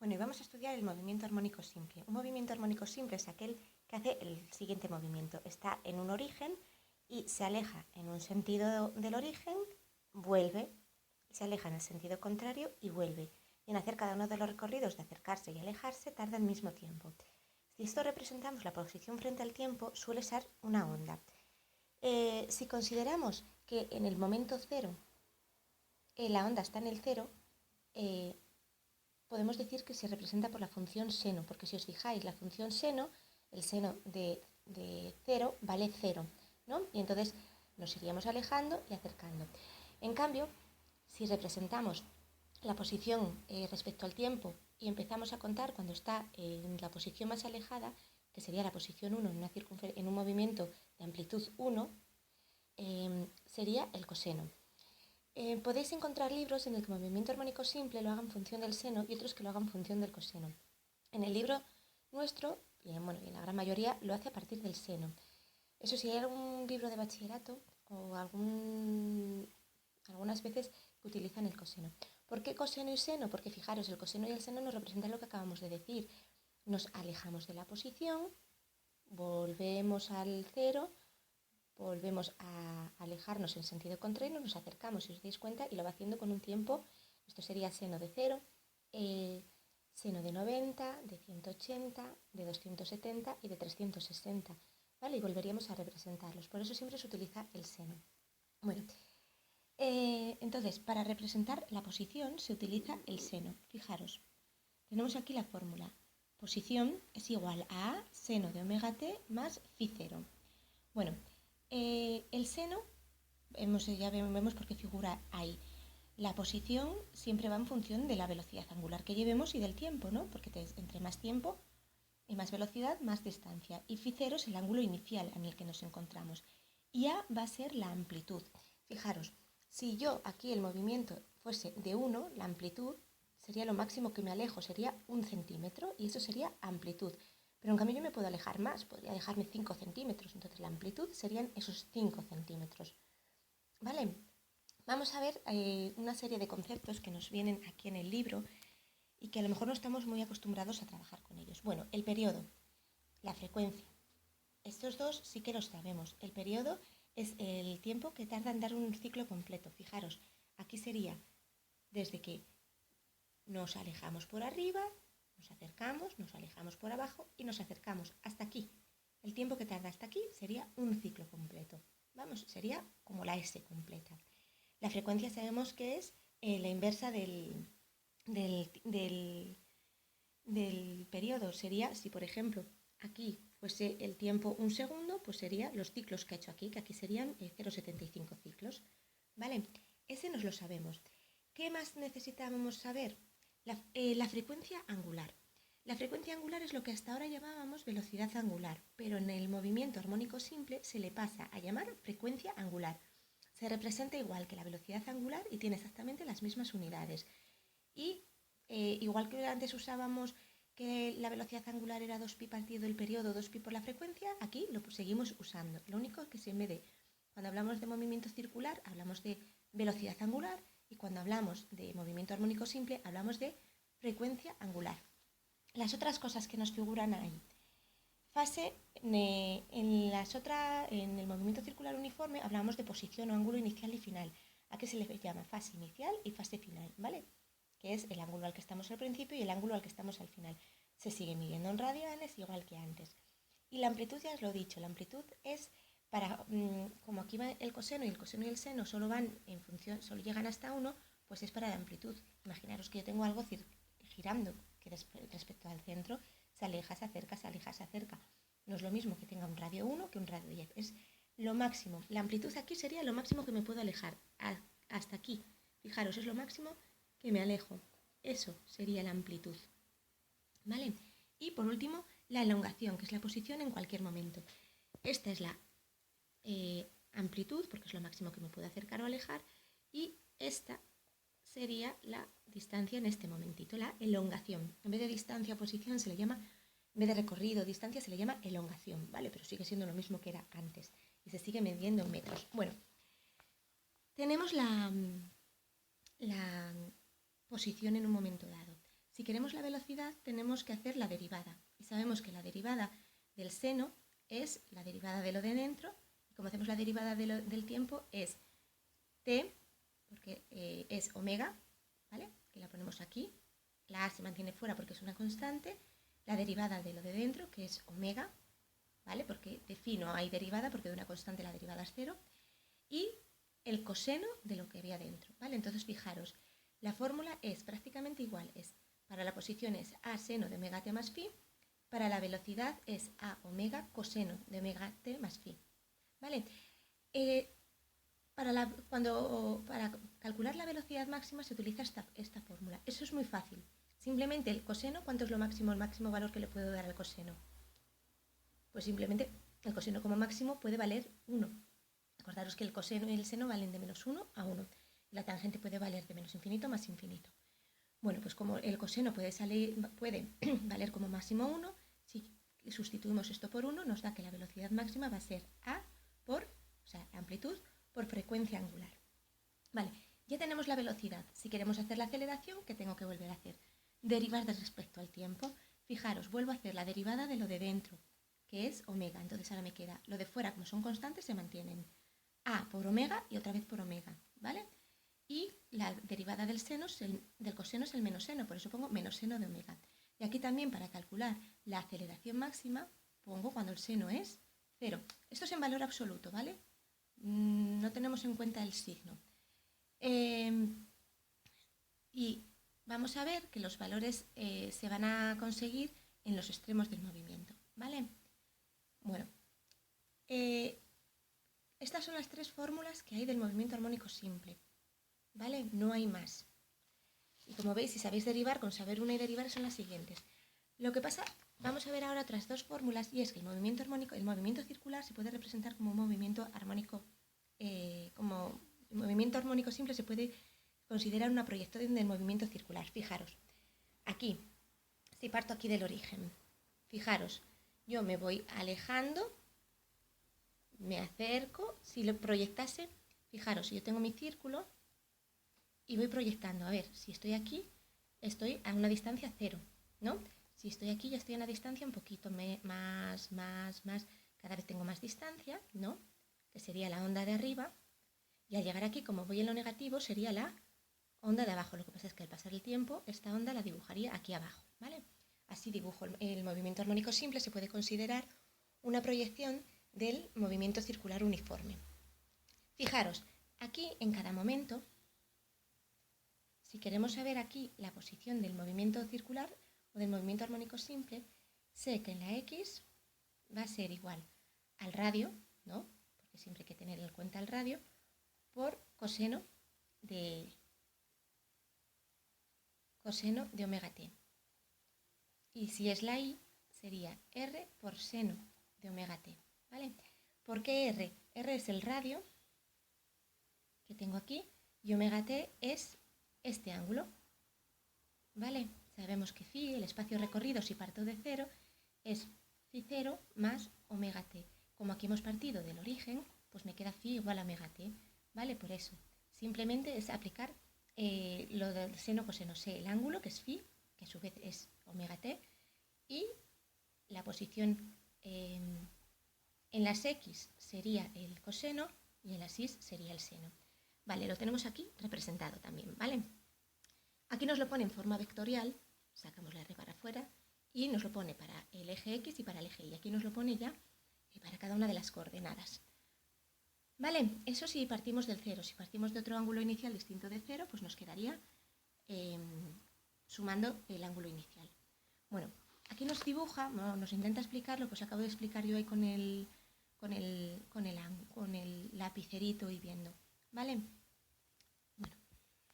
Bueno, y vamos a estudiar el movimiento armónico simple. Un movimiento armónico simple es aquel que hace el siguiente movimiento. Está en un origen y se aleja en un sentido del origen, vuelve, se aleja en el sentido contrario y vuelve. Y en hacer cada uno de los recorridos de acercarse y alejarse tarda el mismo tiempo. Si esto representamos la posición frente al tiempo, suele ser una onda. Si consideramos que en el momento cero la onda está en el cero, podemos decir que se representa por la función seno, porque si os fijáis, la función seno, el seno de 0 vale 0, ¿no? Y entonces nos iríamos alejando y acercando. En cambio, si representamos la posición respecto al tiempo y empezamos a contar cuando está en la posición más alejada, que sería la posición 1 en un movimiento de amplitud 1, sería el coseno. Podéis encontrar libros en el que el movimiento armónico simple lo haga en función del seno y otros que lo hagan en función del coseno. En el libro nuestro, y en la gran mayoría, lo hace a partir del seno. Eso sí, hay algún libro de bachillerato o algunas veces que utilizan el coseno. ¿Por qué coseno y seno? Porque fijaros, el coseno y el seno nos representan lo que acabamos de decir. Nos alejamos de la posición, volvemos al cero, volvemos a alejarnos en sentido contrario, nos acercamos, si os dais cuenta, y lo va haciendo con un tiempo. Esto sería seno de 0, seno de 90, de 180, de 270 y de 360, ¿vale? Y volveríamos a representarlos. Por eso siempre se utiliza el seno. Bueno, entonces, para representar la posición se utiliza el seno. Fijaros, tenemos aquí la fórmula. Posición es igual a seno de omega t más phi 0. Bueno, el seno, ya vemos por qué figura ahí. La posición siempre va en función de la velocidad angular que llevemos y del tiempo, ¿no? Porque entre más tiempo y más velocidad, más distancia. Y phi 0 es el ángulo inicial en el que nos encontramos. Y A va a ser la amplitud. Fijaros, si yo aquí el movimiento fuese de 1, la amplitud sería lo máximo que me alejo, sería 1 centímetro, y eso sería amplitud. Pero en cambio yo me puedo alejar más, podría alejarme 5 centímetros, entonces la amplitud serían esos 5 centímetros. ¿Vale? Vamos a ver una serie de conceptos que nos vienen aquí en el libro y que a lo mejor no estamos muy acostumbrados a trabajar con ellos. Bueno, el periodo, la frecuencia. Estos dos sí que los sabemos. El periodo es el tiempo que tarda en dar un ciclo completo. Fijaros, aquí sería desde que nos alejamos por arriba, nos acercamos, nos alejamos por abajo y nos acercamos hasta aquí. El tiempo que tarda hasta aquí sería un ciclo completo. Vamos, sería como la S completa. La frecuencia sabemos que es la inversa del periodo. Sería, si por ejemplo aquí fuese el tiempo un segundo, pues serían los ciclos que ha hecho aquí, que aquí serían 0,75 ciclos. ¿Vale? Ese nos lo sabemos. ¿Qué más necesitábamos saber? La frecuencia angular. La frecuencia angular es lo que hasta ahora llamábamos velocidad angular, pero en el movimiento armónico simple se le pasa a llamar frecuencia angular. Se representa igual que la velocidad angular y tiene exactamente las mismas unidades. Y igual que antes usábamos que la velocidad angular era 2pi partido el periodo, 2pi por la frecuencia, aquí lo seguimos usando. Lo único que se en vez de, cuando hablamos de movimiento circular, hablamos de velocidad angular, y cuando hablamos de movimiento armónico simple, hablamos de frecuencia angular. Las otras cosas que nos figuran ahí. Fase, en el movimiento circular uniforme hablamos de posición o ángulo inicial y final. ¿A qué se le llama? Fase inicial y fase final, ¿vale? Que es el ángulo al que estamos al principio y el ángulo al que estamos al final. Se sigue midiendo en radianes igual que antes. Y la amplitud ya os lo he dicho, la amplitud es para, como aquí va el coseno y el seno solo van en función, solo llegan hasta 1, pues es para la amplitud. Imaginaros que yo tengo algo girando, que respecto al centro se aleja, se acerca, se aleja, se acerca. No es lo mismo que tenga un radio 1 que un radio 10. Es lo máximo. La amplitud aquí sería lo máximo que me puedo alejar. Hasta aquí. Fijaros, es lo máximo que me alejo. Eso sería la amplitud. ¿Vale? Y por último, la elongación, que es la posición en cualquier momento. Esta es la amplitud, porque es lo máximo que me puedo acercar o alejar. Y esta sería la distancia en este momentito, la elongación. En vez de distancia o posición se le llama, en vez de recorrido o distancia se le llama elongación, ¿vale? Pero sigue siendo lo mismo que era antes y se sigue midiendo en metros. Bueno, tenemos la posición en un momento dado. Si queremos la velocidad, tenemos que hacer la derivada. Y sabemos que la derivada del seno es la derivada de lo de dentro. Y como hacemos la derivada del tiempo, es t, porque es omega, ¿vale? Que la ponemos aquí. La a se mantiene fuera porque es una constante. La derivada de lo de dentro, que es omega, ¿vale? Porque de phi no hay derivada, porque de una constante la derivada es 0. Y el coseno de lo que había dentro, ¿vale? Entonces, fijaros, la fórmula es prácticamente igual. Para la posición es a seno de omega t más phi. Para la velocidad es a omega coseno de omega t más phi, ¿vale? Para calcular la velocidad máxima se utiliza esta fórmula. Eso es muy fácil. Simplemente el coseno, ¿cuánto es lo máximo, el máximo valor que le puedo dar al coseno? Pues simplemente el coseno como máximo puede valer 1. Acordaros que el coseno y el seno valen de menos 1 a 1. Y la tangente puede valer de menos infinito a más infinito. Bueno, pues como el coseno puede valer como máximo 1, si sustituimos esto por 1, nos da que la velocidad máxima va a ser a por, o sea, la amplitud por frecuencia angular. Vale, ya tenemos la velocidad. Si queremos hacer la aceleración, ¿qué tengo que volver a hacer? Derivar respecto al tiempo. Fijaros, vuelvo a hacer la derivada de lo de dentro, que es omega. Entonces ahora me queda lo de fuera, como son constantes, se mantienen a por omega y otra vez por omega, ¿vale? Y la derivada del coseno es el menos seno, por eso pongo menos seno de omega. Y aquí también para calcular la aceleración máxima pongo cuando el seno es 0. Esto es en valor absoluto, ¿vale? No tenemos en cuenta el signo. Y vamos a ver que los valores se van a conseguir en los extremos del movimiento, ¿vale? Bueno, estas son las 3 fórmulas que hay del movimiento armónico simple, ¿vale? No hay más. Y como veis, si sabéis derivar, con saber una y derivar son las siguientes. Lo que pasa, vamos a ver ahora otras 2 fórmulas, y es que el movimiento circular se puede representar como un movimiento armónico, como el movimiento armónico simple se puede considerar una proyección del movimiento circular. Fijaros, aquí, si parto aquí del origen, fijaros, yo me voy alejando, me acerco, si lo proyectase, fijaros, si yo tengo mi círculo y voy proyectando, a ver, si estoy aquí, estoy a una distancia 0, ¿no? Si estoy aquí, ya estoy a una distancia un poquito más, cada vez tengo más distancia, ¿no? Que sería la onda de arriba, y al llegar aquí, como voy en lo negativo, sería la onda de abajo. Lo que pasa es que al pasar el tiempo, esta onda la dibujaría aquí abajo, ¿vale? Así dibujo el movimiento armónico simple, se puede considerar una proyección del movimiento circular uniforme. Fijaros, aquí en cada momento, si queremos saber aquí la posición del movimiento circular o del movimiento armónico simple, sé que en la X va a ser igual al radio, ¿no? Porque siempre hay que tener en cuenta el radio, por coseno de omega t. Y si es la Y, sería R por seno de omega t, ¿vale? ¿Por qué R? R es el radio que tengo aquí y omega t es este ángulo, ¿vale? Sabemos que phi, el espacio recorrido, si parto de 0, es phi 0 más omega t. Como aquí hemos partido del origen, pues me queda phi igual a omega t, ¿vale? Por eso, simplemente es aplicar lo del seno coseno. Sé el ángulo, que es phi, que a su vez es omega t, y la posición en las X sería el coseno y en las Y sería el seno. Vale, lo tenemos aquí representado también, ¿vale? Aquí nos lo pone en forma vectorial, sacamos la R para afuera, y nos lo pone para el eje X y para el eje Y. Aquí nos lo pone ya para cada una de las coordenadas. Vale, eso sí partimos del 0. Si partimos de otro ángulo inicial distinto de 0, pues nos quedaría sumando el ángulo inicial. Bueno, aquí nos dibuja, nos intenta explicar lo que os acabo de explicar yo ahí con el lapicerito y viendo, ¿vale?